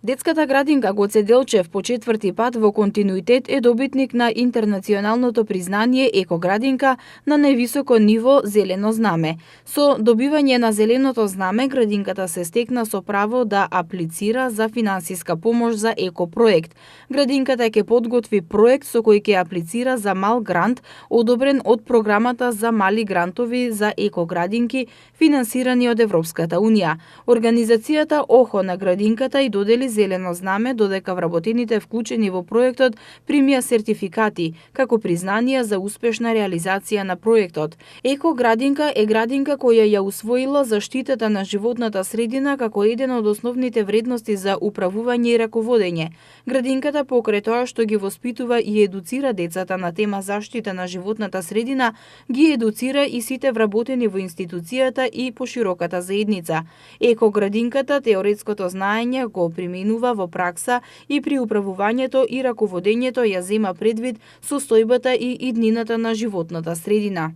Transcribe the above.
Детската градинка Гоце Делчев по четврти пат во континуитет е добитник на интернационалното признание екоградинка на највисоко ниво зелено знаме. Со добивање на зеленото знаме, градинката се стекна со право да аплицира за финансиска помош за екопроект. Градинката ќе подготви проект со кој ќе аплицира за мал грант, одобрен од програмата за мали грантови за екоградинки, финансирани од Европската унија. Организацијата ОХО на градинката и додели зелено знаме, додека вработените вклучени во проектот примија сертификати како признанија за успешна реализација на проектот. Екоградинка е градинка која ја усвоила заштитата на животната средина како еден од основните вредности за управување и раководење. Градинката, покрај тоа што ги воспитува и едуцира децата на тема заштита на животната средина, ги едуцира и сите вработени во институцијата и пошироката заедница. Екоградинката теоретското знаење го применува во пракса и при управувањето и раководењето ја зема предвид состојбата и иднината на животната средина.